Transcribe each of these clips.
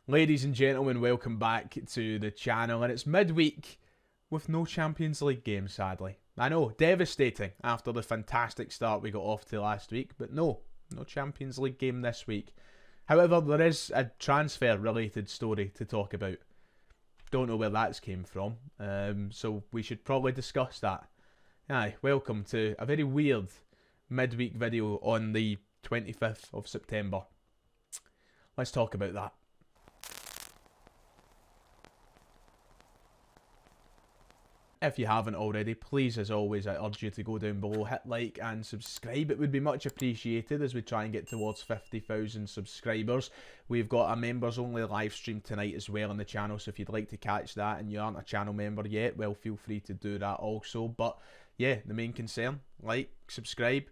Ladies and gentlemen, welcome back to the channel, and it's midweek with no Champions League game, sadly. I know, devastating after the fantastic start we got off to last week, but no Champions League game this week. However, there is a transfer-related story to talk about. Don't know where that's came from, so we should probably discuss that. Aye, welcome to a very weird midweek video on the 25th of September. Let's talk about that. If you haven't already, please, as always, I urge you to go down below, hit like and subscribe. It would be much appreciated as we try and get towards 50,000 subscribers. We've got a members-only live stream tonight as well on the channel, so if you'd like to catch that and you aren't a channel member yet, well, feel free to do that also. But yeah, the main concern, like, subscribe.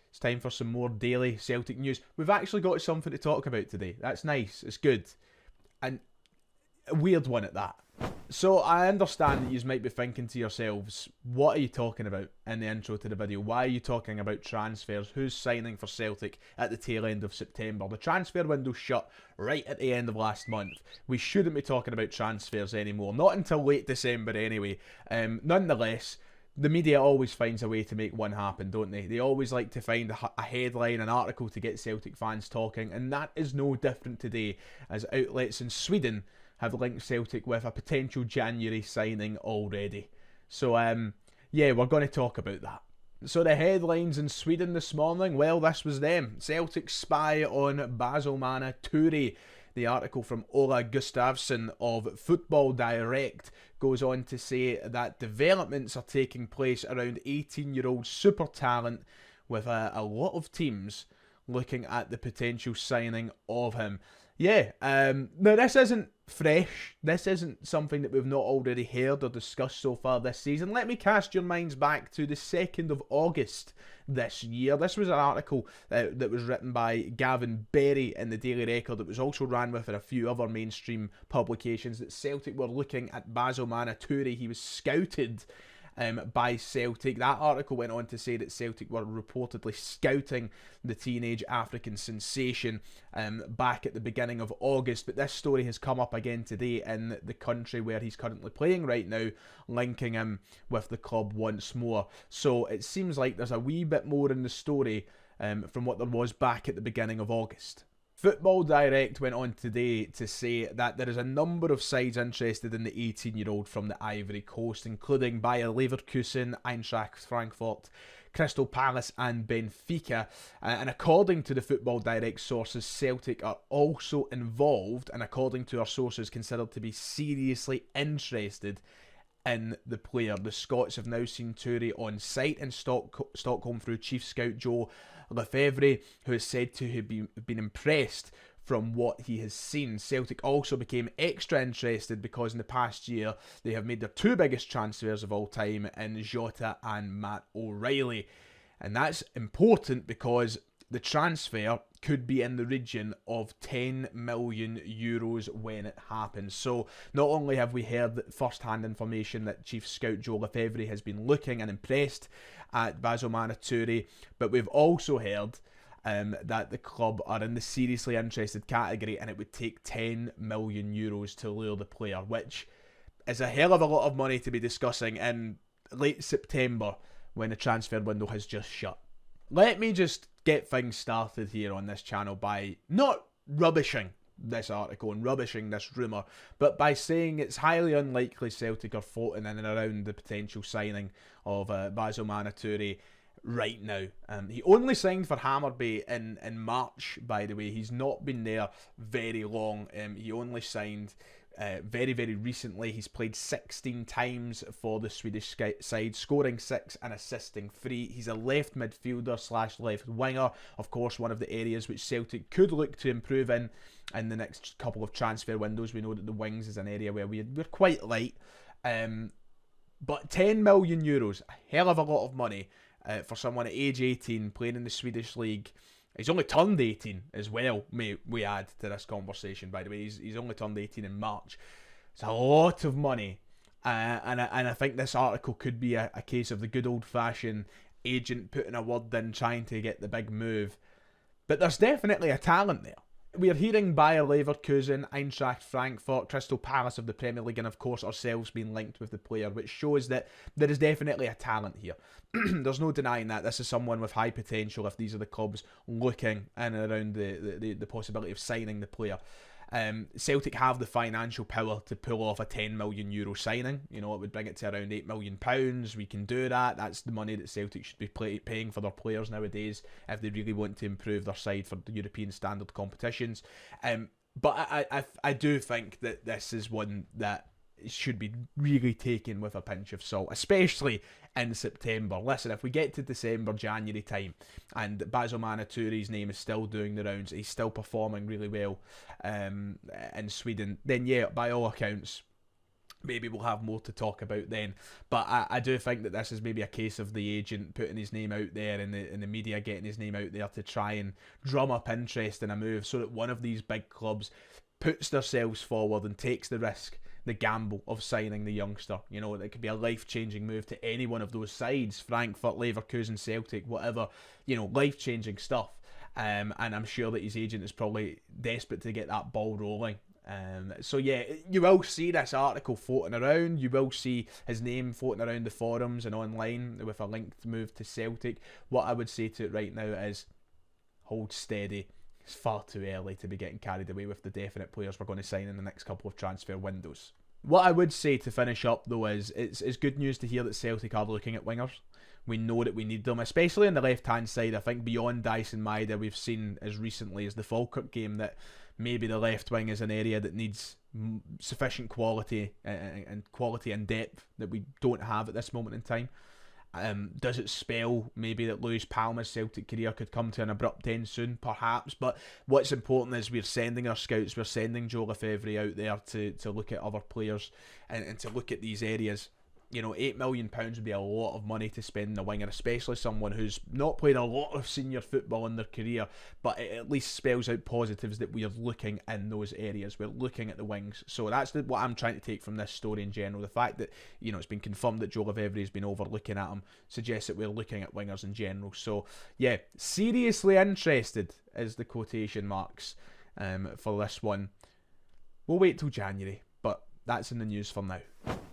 It's time for some more daily Celtic news. We've actually got something to talk about today. That's nice. It's good. And a weird one at that. So I understand that you might be thinking to yourselves, what are you talking about in the intro to the video? Why are you talking about transfers? Who's signing for Celtic at the tail end of September? The transfer window shut right at the end of last month. We shouldn't be talking about transfers anymore. Not until late December anyway. Nonetheless, the media always finds a way to make one happen, don't they? They always like to find a headline, an article to get Celtic fans talking, and that is no different today, as outlets in Sweden have linked Celtic with a potential January signing already. So, yeah, we're going to talk about that. So the headlines in Sweden this morning, well, this was them. Celtic spy on Basilmana Toure. The article from Ola Gustafsson of Football Direct goes on to say that developments are taking place around 18-year-old super talent, with a lot of teams looking at the potential signing of him. Yeah, now this isn't fresh. This isn't something that we've not already heard or discussed so far this season. Let me cast your minds back to the 2nd of August this year. This was an article that was written by Gavin Berry in the Daily Record. That was also ran with a few other mainstream publications, that Celtic were looking at Basilmana Toure. He was scouted by Celtic. That article went on to say that Celtic were reportedly scouting the teenage African sensation back at the beginning of August, but this story has come up again today in the country where he's currently playing right now, linking him with the club once more. So it seems like there's a wee bit more in the story from what there was back at the beginning of August. Football Direct went on today to say that there is a number of sides interested in the 18-year-old from the Ivory Coast, including Bayer Leverkusen, Eintracht Frankfurt, Crystal Palace and Benfica. And according to the Football Direct sources, Celtic are also involved, and according to our sources, considered to be seriously interested in the player. The Scots have now seen Toure on site in Stockholm through Chief Scout Joe Lefebvre, who is said to have been impressed from what he has seen. Celtic also became extra interested because in the past year they have made their two biggest transfers of all time in Jota and Matt O'Reilly. And that's important because the transfer could be in the region of 10 million euros when it happens. So not only have we heard first-hand information that Chief Scout Joe Lefebvre has been looking and impressed at Basilmana Toure, but we've also heard that the club are in the seriously interested category, and it would take 10 million euros to lure the player, which is a hell of a lot of money to be discussing in late September when the transfer window has just shut. Let me just get things started here on this channel by not rubbishing this article and rubbishing this rumour, but by saying it's highly unlikely Celtic are floating in and around the potential signing of Basilmana Toure right now. He only signed for Hammarby in March, by the way. He's not been there very long. He only signed very, very recently. He's played 16 times for the Swedish side, scoring 6 and assisting 3. He's a left midfielder slash left winger. Of course, one of the areas which Celtic could look to improve in the next couple of transfer windows. We know that the wings is an area where we're quite light. But 10 million euros, a hell of a lot of money for someone at age 18 playing in the Swedish league. He's only turned 18 as well, may we add to this conversation, by the way. He's only turned 18 in March. It's a lot of money. And I think this article could be a case of the good old-fashioned agent putting a word in, trying to get the big move. But there's definitely a talent there. We are hearing Bayer Leverkusen, Eintracht Frankfurt, Crystal Palace of the Premier League, and of course ourselves being linked with the player, which shows that there is definitely a talent here. There's no denying that this is someone with high potential if these are the clubs looking in and around the possibility of signing the player. Celtic have the financial power to pull off a €10 million signing. You know, it would bring it to around £8 million. We can do that. That's the money that Celtic should be paying for their players nowadays if they really want to improve their side for the European standard competitions. But I do think that this is one that should be really taken with a pinch of salt, especially in September. Listen, if we get to December, January time, and Basil Manaturi's name is still doing the rounds, he's still performing really well in Sweden, then yeah, by all accounts, maybe we'll have more to talk about then. But I do think that this is maybe a case of the agent putting his name out there and the media getting his name out there to try and drum up interest in a move so that one of these big clubs puts themselves forward and takes the risk, the gamble of signing the youngster. You know, it could be a life-changing move to any one of those sides, Frankfurt, Leverkusen, Celtic, whatever, you know, life-changing stuff. And I'm sure that his agent is probably desperate to get that ball rolling. So yeah, you will see this article floating around. You will see his name floating around the forums and online with a linked move to Celtic. What I would say to it right now is hold steady. It's far too early to be getting carried away with the definite players we're going to sign in the next couple of transfer windows. What I would say to finish up though is it's good news to hear that Celtic are looking at wingers. We know that we need them, especially on the left-hand side. I think beyond Dyson Maeda, we've seen as recently as the Falkirk game that maybe the left wing is an area that needs sufficient quality and quality and depth that we don't have at this moment in time. Does it spell maybe that Luis Palma's Celtic career could come to an abrupt end soon? Perhaps, but what's important is we're sending our scouts, we're sending Joe Lefebvre out there to look at other players and to look at these areas. You know, £8 million would be a lot of money to spend on a winger, especially someone who's not played a lot of senior football in their career, but it at least spells out positives that we are looking in those areas. We're looking at the wings. So that's what I'm trying to take from this story in general. The fact that, you know, it's been confirmed that Joe Lefebvre has been overlooking at him suggests that we're looking at wingers in general. So, yeah, seriously interested is the quotation marks for this one. We'll wait till January, but that's in the news for now.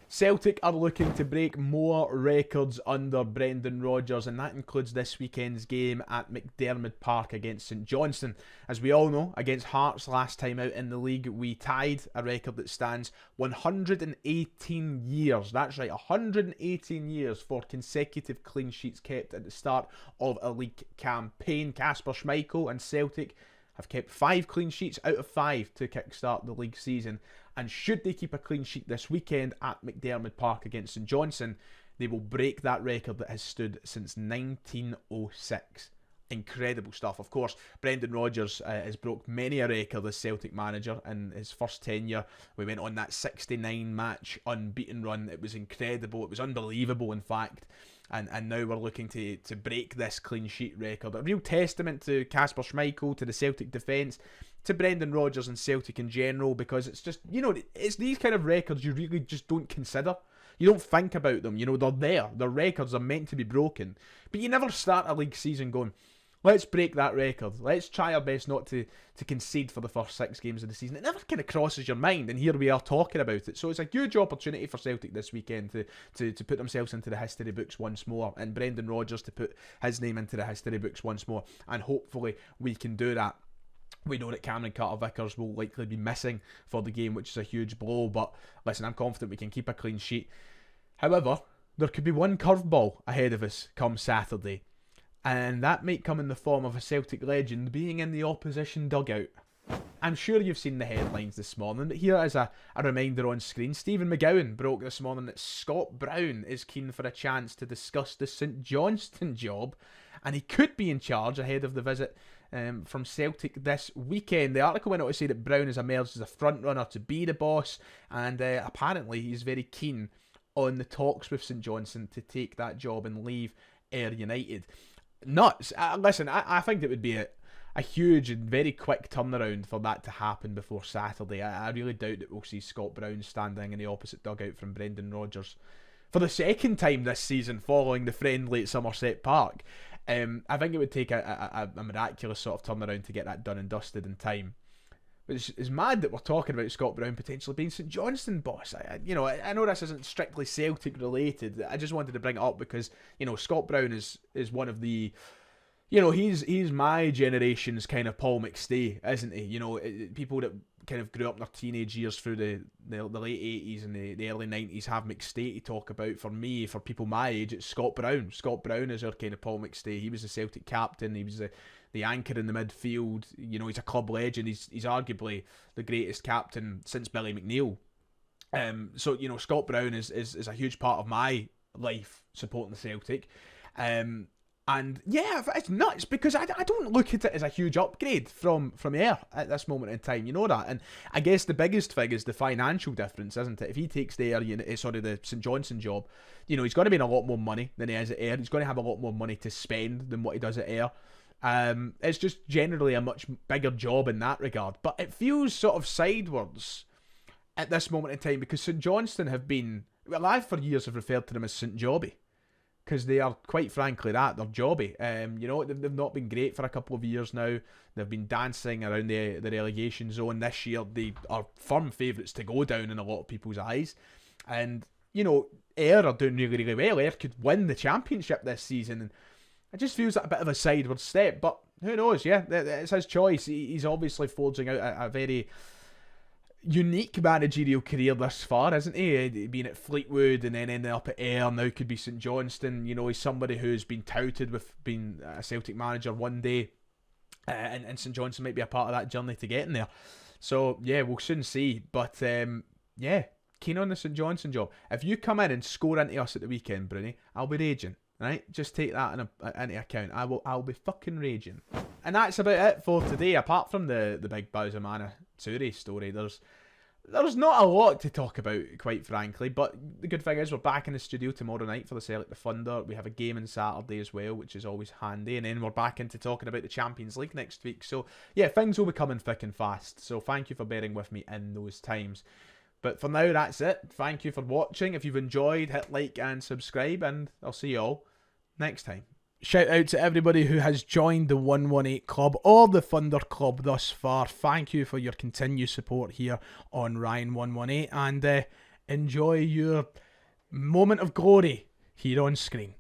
Celtic are looking to break more records under Brendan Rodgers, and that includes this weekend's game at McDiarmid Park against St Johnstone. As we all know, against Hearts last time out in the league, we tied a record that stands 118 years. That's right, 118 years for consecutive clean sheets kept at the start of a league campaign. Kasper Schmeichel and Celtic have kept 5 clean sheets out of 5 to kickstart the league season. And should they keep a clean sheet this weekend at McDiarmid Park against St Johnstone, they will break that record that has stood since 1906. Incredible stuff. Of course, Brendan Rodgers has broke many a record as Celtic manager in his first tenure. We went on that 69-match unbeaten run. It was incredible. It was unbelievable, in fact. And now we're looking to break this clean sheet record. A real testament to Kasper Schmeichel, to the Celtic defence, to Brendan Rodgers and Celtic in general, because it's just, you know, it's these kind of records you really just don't consider. You don't think about them. You know, they're there. Their records are meant to be broken. But you never start a league season going, let's break that record. Let's try our best not to concede for the first 6 games of the season. It never kind of crosses your mind, and here we are talking about it. So it's a huge opportunity for Celtic this weekend to put themselves into the history books once more, and Brendan Rodgers to put his name into the history books once more. And hopefully we can do that. We know that Cameron Carter-Vickers will likely be missing for the game, which is a huge blow. But listen, I'm confident we can keep a clean sheet. However, there could be one curveball ahead of us come Saturday. And that might come in the form of a Celtic legend being in the opposition dugout. I'm sure you've seen the headlines this morning, but here is a reminder on screen. Stephen McGowan broke this morning that Scott Brown is keen for a chance to discuss the St Johnstone job, and he could be in charge ahead of the visit from Celtic this weekend. The article went on to say that Brown has emerged as a front runner to be the boss, and apparently he's very keen on the talks with St Johnstone to take that job and leave Ayr United. Nuts. Listen, I think it would be a huge and very quick turnaround for that to happen before Saturday. I really doubt that we'll see Scott Brown standing in the opposite dugout from Brendan Rodgers for the second time this season following the friendly at Somerset Park. I think it would take a miraculous sort of turnaround to get that done and dusted in time. which is mad that we're talking about Scott Brown potentially being St Johnstone boss. I know this isn't strictly Celtic related. I just wanted to bring it up because, Scott Brown is one of the, he's my generation's kind of Paul McStay, isn't he? People that kind of grew up in their teenage years through the late 80s and the early 90s have McStay to talk about. For me, for people my age, it's Scott Brown. Scott Brown is our kind of Paul McStay. He was the Celtic captain. He was the anchor in the midfield. He's a club legend. He's arguably the greatest captain since Billy McNeil. So Scott Brown is a huge part of my life supporting the Celtic. And yeah, it's nuts because I don't look at it as a huge upgrade from Ayr at this moment in time. You know that, and I guess the biggest thing is the financial difference, isn't it? If he takes the St Johnstone job, he's going to be in a lot more money than he is at Ayr. He's going to have a lot more money to spend than what he does at Ayr. It's just generally a much bigger job in that regard, but it feels sort of sideways at this moment in time because St Johnstone have been, well, I for years have referred to them as St Jobby. Because they are, quite frankly, they're jobby. They've not been great for a couple of years now. They've been dancing around the relegation zone. This year, they are firm favourites to go down in a lot of people's eyes. And, Ayr are doing really, really well. Ayr could win the championship this season. And it just feels like a bit of a sideward step. But who knows, yeah? It's his choice. He's obviously forging out a very unique managerial career thus far, isn't he? Being at Fleetwood and then ending up at Ayr, now could be St Johnstone. He's somebody who's been touted with being a Celtic manager one day, and St Johnstone might be a part of that journey to getting there. So yeah, we'll soon see. But yeah, keen on the St Johnstone job. If you come in and score into us at the weekend, Bruni, I'll be raging. Right, just take that into account. I'll be fucking raging. And that's about it for today. Apart from the big Bowsermana Tsuri story, there's not a lot to talk about, quite frankly. But the good thing is we're back in the studio tomorrow night for the Celtic the Thunder. We have a game on Saturday as well, which is always handy. And then we're back into talking about the Champions League next week. So yeah, things will be coming thick and fast. So thank you for bearing with me in those times. But for now, that's it. Thank you for watching. If you've enjoyed, hit like and subscribe, and I'll see you all next time. Shout out to everybody who has joined the 118 Club or the Thunder Club thus far. Thank you for your continued support here on Ryan 118, and enjoy your moment of glory here on screen.